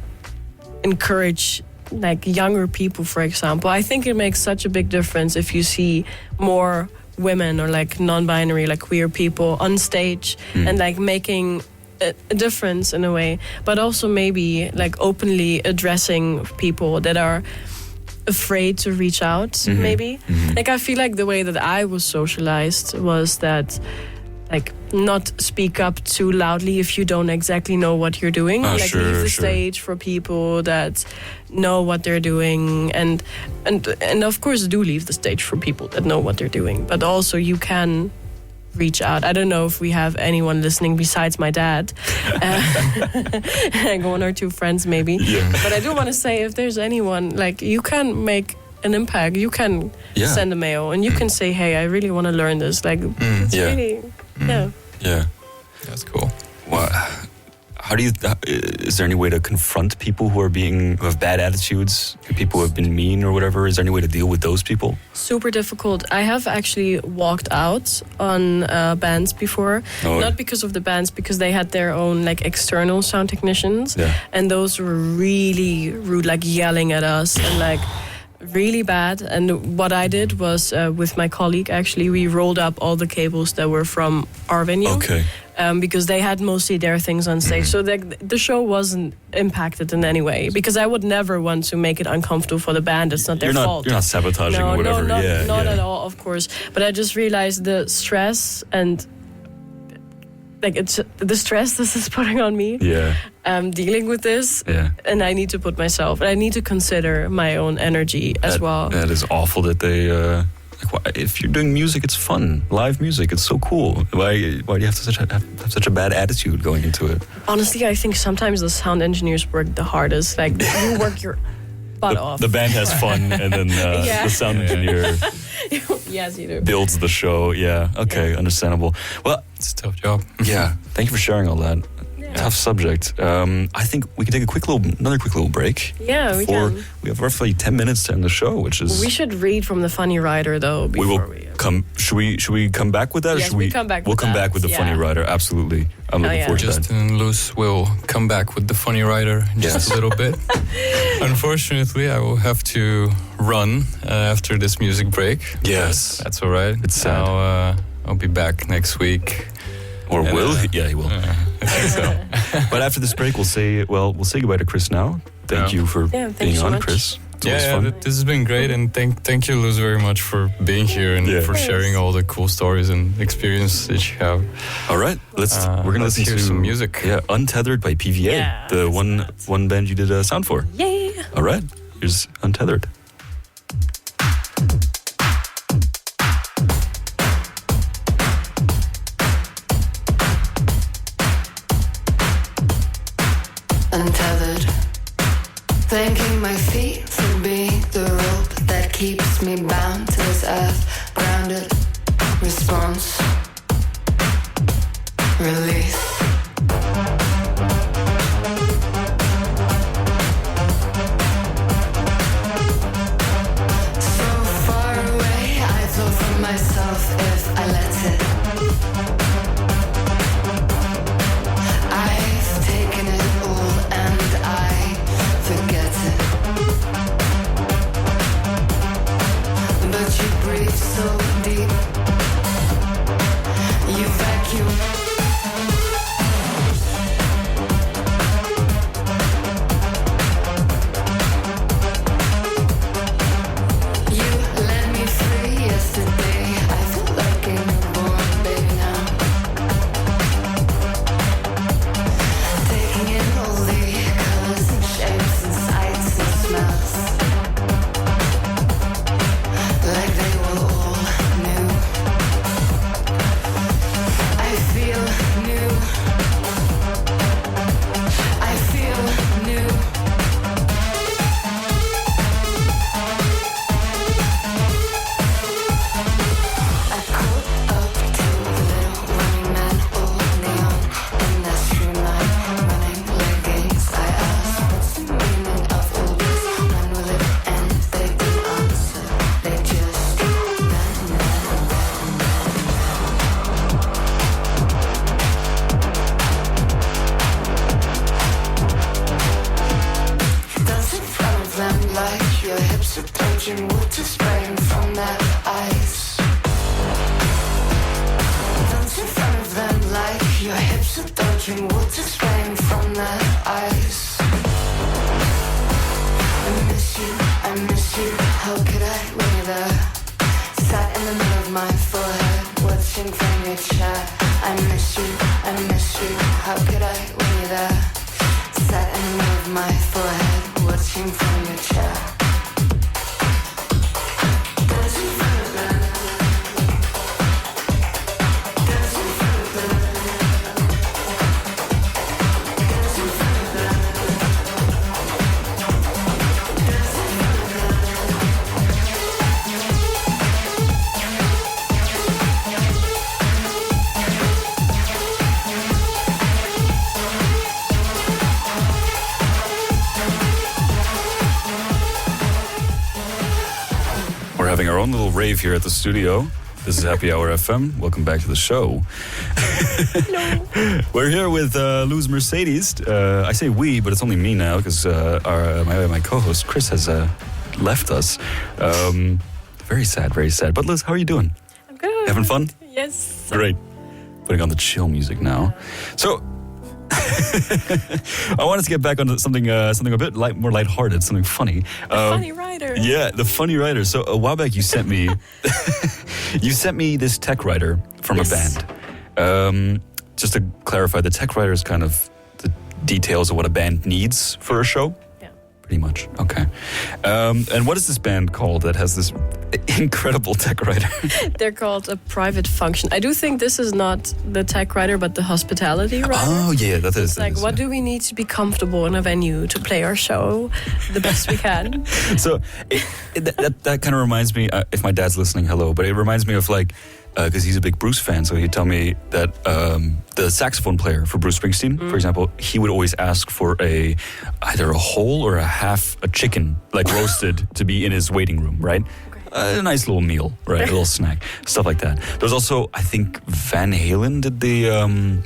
encourage like younger people, for example. I think it makes such a big difference if you see more women or like non-binary, like queer people on stage and like making a difference in a way, but also maybe like openly addressing people that are afraid to reach out, maybe. Like I feel like the way that I was socialized was that like not speak up too loudly if you don't exactly know what you're doing. Like leave the stage for people that know what they're doing, and of course do leave the stage for people that know what they're doing. But also you can reach out. I don't know if we have anyone listening besides my dad, like one or two friends maybe. Yeah. But I do want to say, if there's anyone, like you can make an impact. You can send a mail and you can say, "Hey, I really want to learn this." Like it's really, yeah, that's cool. Well, how do you? Is there any way to confront people who have bad attitudes, people who have been mean or whatever? Is there any way to deal with those people? Super difficult. I have actually walked out on bands before, not because of the bands, because they had their own like external sound technicians, and those were really rude, like yelling at us and like really bad. And what I did was with my colleague, actually, we rolled up all the cables that were from our venue. Okay. Because they had mostly their things on stage. So the show wasn't impacted in any way, because I would never want to make it uncomfortable for the band. It's not their fault. You're not sabotaging or whatever. No, not at all, of course. But I just realized the stress and like it's the stress this is putting on me. Yeah. Dealing with this. Yeah. And I need to put myself, and I need to consider my own energy as well. That is awful that they... if you're doing music, it's fun. Live music, it's so cool. Why do you have to have such a bad attitude going into it? Honestly, I think sometimes the sound engineers work the hardest. Like you work your butt off. The band has fun, and then the sound engineer yes, you do. builds the show. Yeah, okay, understandable. Well, it's a tough job. Yeah, thank you for sharing all that. Tough subject. I think we can take another quick little break. Yeah, we can. We have roughly 10 minutes to end the show, which is... We should read from the funny writer, though. We will come. Should we come back with that? Yes, or should we come back. We'll come back with the funny writer. Absolutely. I'm looking forward to that. Justin and Luz will come back with the funny writer in just a little bit. Unfortunately, I will have to run after this music break. Yes, that's all right. It's sad. I'll be back next week. Or will? Yeah, he will. I think so. But after this break, we'll say goodbye to Chris now. Thank you for being on, Chris. This has been great, and thank you, Luz, very much for being here and for sharing all the cool stories and experiences that you have. All right, we're gonna listen to some music. Yeah, Untethered by PVA, the one band you did a sound for. Yeah. All right, here's Untethered. Untethered, thanking my feet for being the rope that keeps me bound to this earth. Grounded, response, release. So far away, I flow from myself if I let it. I've taken it all and I forget it. But you breathe so deep. You vacuum. dodging water spraying from their eyes. Dance in front of them like your hips are dodging water spraying from their eyes. I miss you, how could I when you're there? Sat in the middle of my forehead, watching from your chair. I miss you, how could I when you're there? Sat in the middle of my forehead, watching from your chair. Dance in front of them. Dance in front of them. Dance in front of them. We're having our own little rave here at the studio. This is Happy Hour FM. Welcome back to the show. No. We're here with Luz Mercedez. I say we, but it's only me now because my co-host Chris has left us. Very sad, very sad. But Liz, how are you doing? I'm good. Having fun? Yes. Great. Putting on the chill music now. So I wanted to get back onto something a bit more lighthearted, something funny. Funny writer. Yeah, the funny writer. So a while back, you sent me this tech writer from Yes. a band. Just to clarify, the tech writer is kind of the details of what a band needs for a show. Yeah. Pretty much. Okay. And what is this band called that has this incredible tech writer? They're called a private function. I do think this is not the tech writer, but the hospitality writer. Oh yeah, that is. It's like, what do we need to be comfortable in a venue to play our show the best we can? So that kind of reminds me, if my dad's listening, hello, but it reminds me of like, because he's a big Bruce fan, so he'd tell me that the saxophone player for Bruce Springsteen, for example, he would always ask for either a whole or a chicken, like roasted, to be in his waiting room, right? A nice little meal, right? A little snack, stuff like that. There's also, I think, Van Halen did the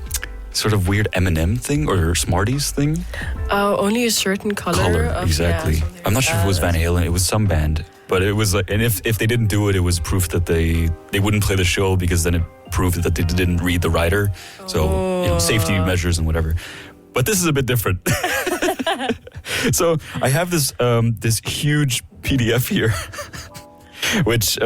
sort of weird M&M thing or Smarties thing. Oh, only a certain color. Exactly. Yeah, I'm not sure if it was Van Halen. It was some band, but it was like, and if they didn't do it, it was proof that they wouldn't play the show because then it proved that they didn't read the writer. So safety measures and whatever. But this is a bit different. So I have this huge PDF here, which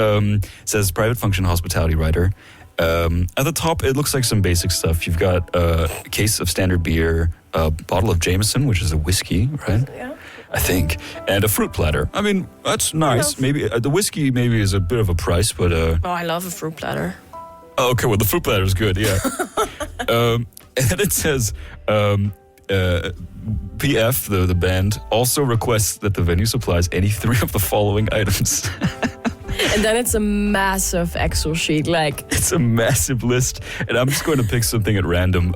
says private function hospitality writer. At the top, it looks like some basic stuff. You've got a case of standard beer, a bottle of Jameson, which is a whiskey, right? Yeah. I think, and a fruit platter. I mean, that's nice. Maybe the whiskey maybe is a bit of a price, but Oh, I love a fruit platter. oh, okay. Well, the fruit platter is good. Yeah. And then it says, PF, the band, also requests that the venue supplies any 3 of the following items. And then it's a massive Excel sheet, like It's a massive list, and I'm just going to pick something at random.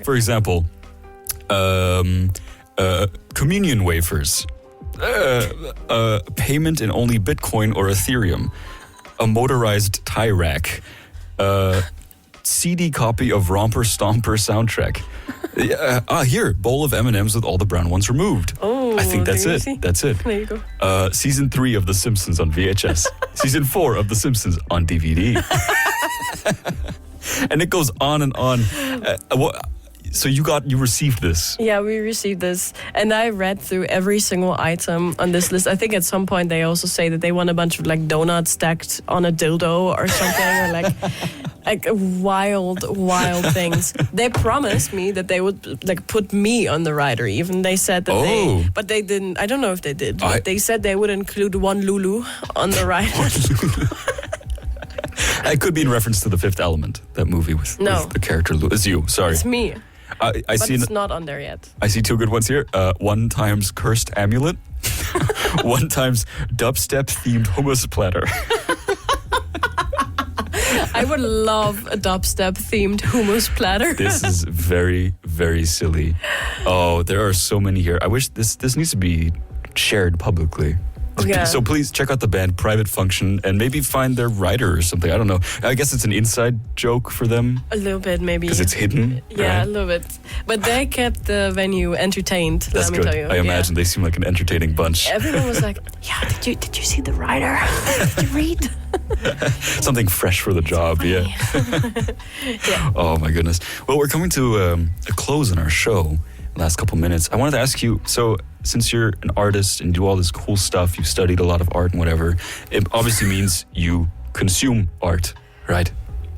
For example, communion wafers, payment in only Bitcoin or Ethereum, a motorized tie rack, CD copy of Romper Stomper soundtrack. Here, bowl of M&Ms with all the brown ones removed. Oh, I think that's there you it. see. That's it. There you go. Season 3 of The Simpsons on VHS. Season 4 of The Simpsons on DVD. And it goes on and on. So you received this. Yeah, we received this, and I read through every single item on this list. I think at some point they also say that they want a bunch of like donuts stacked on a dildo or something, or like wild things. They promised me that they would like put me on the rider. Even they said that but they didn't. I don't know if they did. But they said they would include one Lulu on the rider. It could be in reference to The Fifth Element, that movie with the character Lulu. It's you. Sorry. It's me. I But see. it's not on there yet. I see 2 good ones here. 1 times cursed amulet. 1 times dubstep themed hummus platter. I would love a dubstep themed hummus platter. This is very, very silly. Oh, there are so many here. I wish this needs to be shared publicly. Yeah. So please check out the band Private Function and maybe find their writer or something. I don't know. I guess it's an inside joke for them. A little bit, maybe. Because it's hidden. Yeah, right? a little bit. But they kept the venue entertained. That's let me good. tell you. I imagine they seem like an entertaining bunch. Everyone was like, "Yeah, did you see the writer? Did you read?" Something fresh for the job. Yeah. Yeah. Oh my goodness. Well, we're coming to a close in our show. Last couple minutes. I wanted to ask you. So, since you're an artist and do all this cool stuff, you've studied a lot of art and whatever. It obviously means you consume art, right?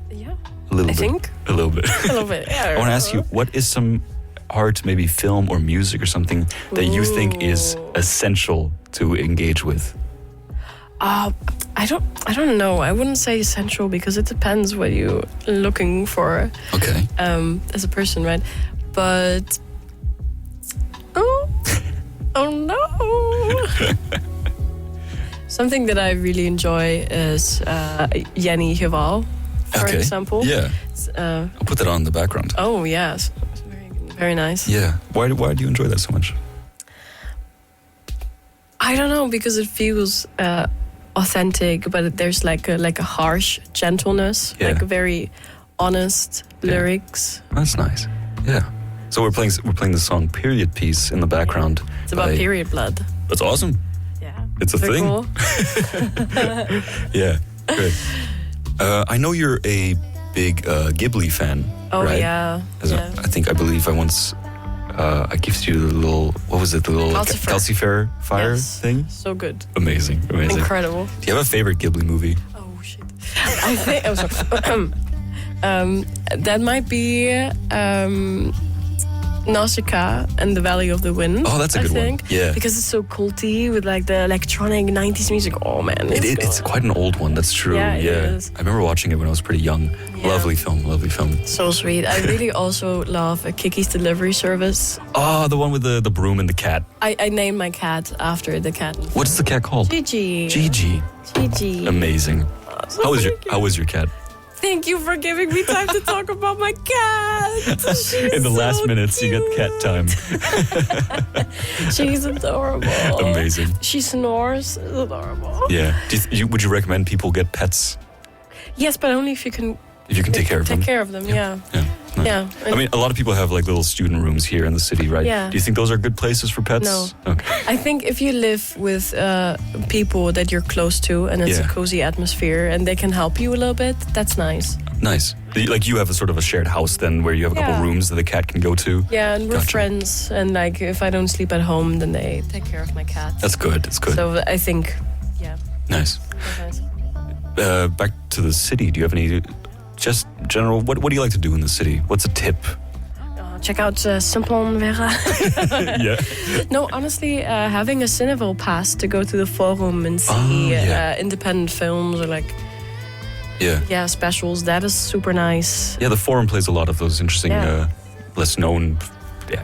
Yeah. A little I bit. think. A little bit. A little bit. Yeah. I want to ask you, what is some art, maybe film or music or something that you think is essential to engage with? I don't know. I wouldn't say essential because it depends what you're looking for. Okay. As a person, right? But oh no. Something that I really enjoy is Jenny Geval, for example. Yeah. I'll put that on in the background. Oh yes, it's very nice. Yeah. Why do you enjoy that so much? I don't know, because it feels authentic, but there's like a harsh gentleness, like a very honest lyrics. That's nice. Yeah. So we're playing the song "Period Piece" in the background. It's about period blood. That's awesome. Yeah. It's a thing. Cool. Yeah. Great. I know you're a big Ghibli fan. Oh right? yeah. I believe I once I gifted you the little, what was it, the little calcifer fire thing? So good. Amazing. Incredible. Do you have a favorite Ghibli movie? Oh shit. I think that might be Nausicaa and the Valley of the Wind. Oh, that's a good one. Yeah. Because it's so culty with like the electronic 90s music. Oh man. It's quite an old one, that's true. Yeah, it is. I remember watching it when I was pretty young. Yeah. Lovely film. So sweet. I really also love Kiki's Delivery Service. Oh, the one with the broom and the cat. I named my cat after the cat. What's the cat called? Gigi. Amazing. So how was your cat? Thank you for giving me time to talk about my cat. In the last minutes, you get cat time. She's adorable. Amazing. She snores. It's adorable. Yeah. Would you recommend people get pets? Yes, but only if you can. If you can take care of them. Take care of them. Yeah. Nice. Yeah. I mean, a lot of people have like little student rooms here in the city, right? Yeah. Do you think those are good places for pets? No. Okay. I think if you live with people that you're close to and it's a cozy atmosphere and they can help you a little bit, that's nice. Nice. Like you have a sort of a shared house then where you have a couple rooms that the cat can go to. Yeah, and we're friends. And like if I don't sleep at home, then they take care of my cat. That's good. So I think, Nice. Back to the city. Do you have any, just general, what do you like to do in the city? What's a tip? Check out Simplon. Yeah. No, honestly, having a Cineville pass to go to the Forum and see independent films or like specials, that is super nice. Yeah, the Forum plays a lot of those interesting, less known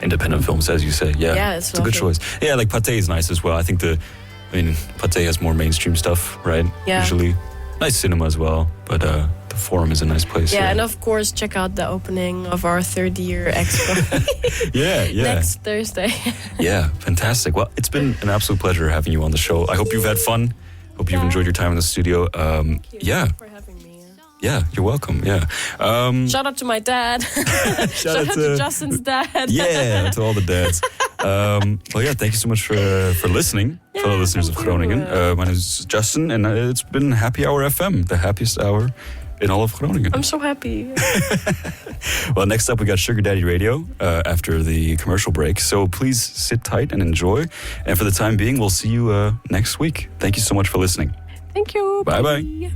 independent films, as you say. Yeah, it's a good choice. Yeah, like Pathé is nice as well. I think Pathé has more mainstream stuff, right? Yeah. Usually. Nice cinema as well, but the Forum is a nice place. Yeah, and of course, check out the opening of our third-year expo. Next Thursday. Yeah, fantastic. Well, it's been an absolute pleasure having you on the show. I hope you've had fun. Hope you've enjoyed your time in the studio. Thank you for having me. Yeah, you're welcome. Yeah. Shout out to my dad. Shout out to Justin's dad. Yeah, to all the dads. Well, yeah, thank you so much for listening, fellow listeners of Groningen. My name is Justin, and it's been Happy Hour FM, the happiest hour in all of Groningen. I'm so happy. Well, next up, we got Sugar Daddy Radio after the commercial break. So please sit tight and enjoy. And for the time being, we'll see you next week. Thank you so much for listening. Thank you. Bye-bye.